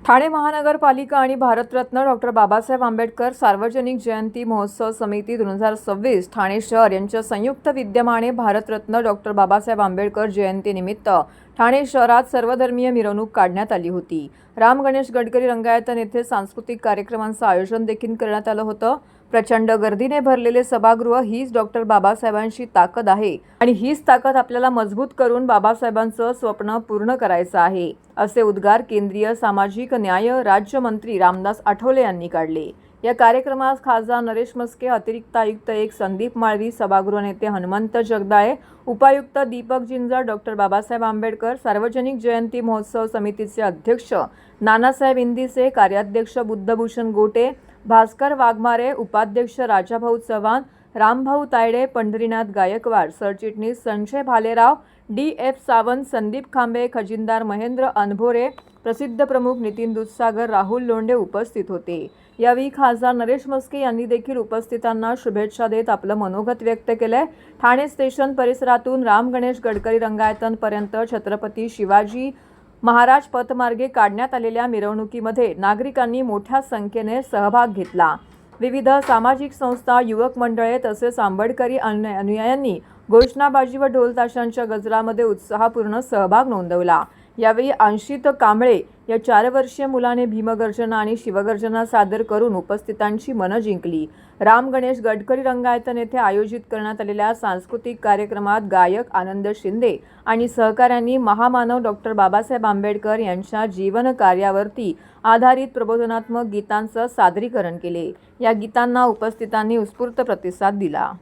ठाणे महानगरपालिका आणि भारतरत्न डॉक्टर बाबासाहेब आंबेडकर सार्वजनिक जयंती महोत्सव समिती 2026 ठाणे शहर यांच्या संयुक्त विद्यमाने भारतरत्न डॉक्टर बाबासाहेब आंबेडकर जयंतीनिमित्त ठाणे शहरात सर्वधर्मीय मिरवणूक काढण्यात आली होती। राम गणेश गडकरी रंगायतन येथे सांस्कृतिक कार्यक्रमांचं आयोजन देखील करण्यात आलं होतं। प्रचंड गर्दीने भरलेले सभागृह हीच डॉक्टर बाबासाहेबांची ताकद आहे आणि हीच ताकद आपल्याला मजबूत करून बाबासाहेबांचं स्वप्न पूर्ण करायचं आहे, असे उद्गार केंद्रीय सामाजिक न्याय राज्यमंत्री रामदास आठवले यांनी काढले। या कार्यक्रमात खासदार नरेश मस्के, अतिरिक्त आयुक्त 1 संदीप माळवी, सभागृह नेते हनुमंत जगदाळे, उपायुक्त दीपक जिंजर, डॉक्टर बाबासाहेब आंबेडकर सार्वजनिक जयंती महोत्सव समितीचे अध्यक्ष नानासाहेब इंदिसे, कार्याध्यक्ष बुद्धभूषण गोटे, भास्कर वाघमारे, उपाध्यक्ष राजाभाऊ चव्हाण, रामभाऊ तायडे, पंढरीनाथ गायकवाड, सरचिटणीस संजय भालेराव, DF सावंत, संदीप खांबे, खजिनदार महेंद्र अनभोरे, प्रसिद्ध प्रमुख नितीन दूधसागर, राहुल लोंढे उपस्थित होते। यावेळी खासदार नरेश मस्के यांनी देखील उपस्थितांना शुभेच्छा देत आपलं मनोगत व्यक्त केलंय। ठाणे स्टेशन परिसरातून राम गणेश गडकरी रंगायतन पर्यंत छत्रपती शिवाजी महाराज पथमार्गे काढण्यात आलेल्या मिरवणुकीमध्ये नागरिकांनी मोठ्या संख्येने सहभाग घेतला। विविध सामाजिक संस्था, युवक मंडळे तसेच आंबेडकरी अनुयायांनी घोषणाबाजी व ढोल ताशांच्या गजरामध्ये उत्साहपूर्ण सहभाग नोंदवला। यावेळी अंशित कांबळे या 4 वर्षीय मुलाने भीमगर्जना आणि शिवगर्जना सादर करून उपस्थितांची मनं जिंकली। राम गणेश गडकरी रंगायतन येथे आयोजित करण्यात आलेल्या सांस्कृतिक कार्यक्रमात गायक आनंद शिंदे आणि सहकाऱ्यांनी महामानव डॉक्टर बाबासाहेब आंबेडकर यांच्या जीवन कार्यावरती आधारित प्रबोधनात्मक गीतांचं सादरीकरण केले। या गीतांना उपस्थितांनी उत्स्फूर्त प्रतिसाद दिला।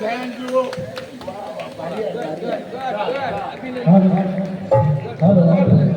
Thank you.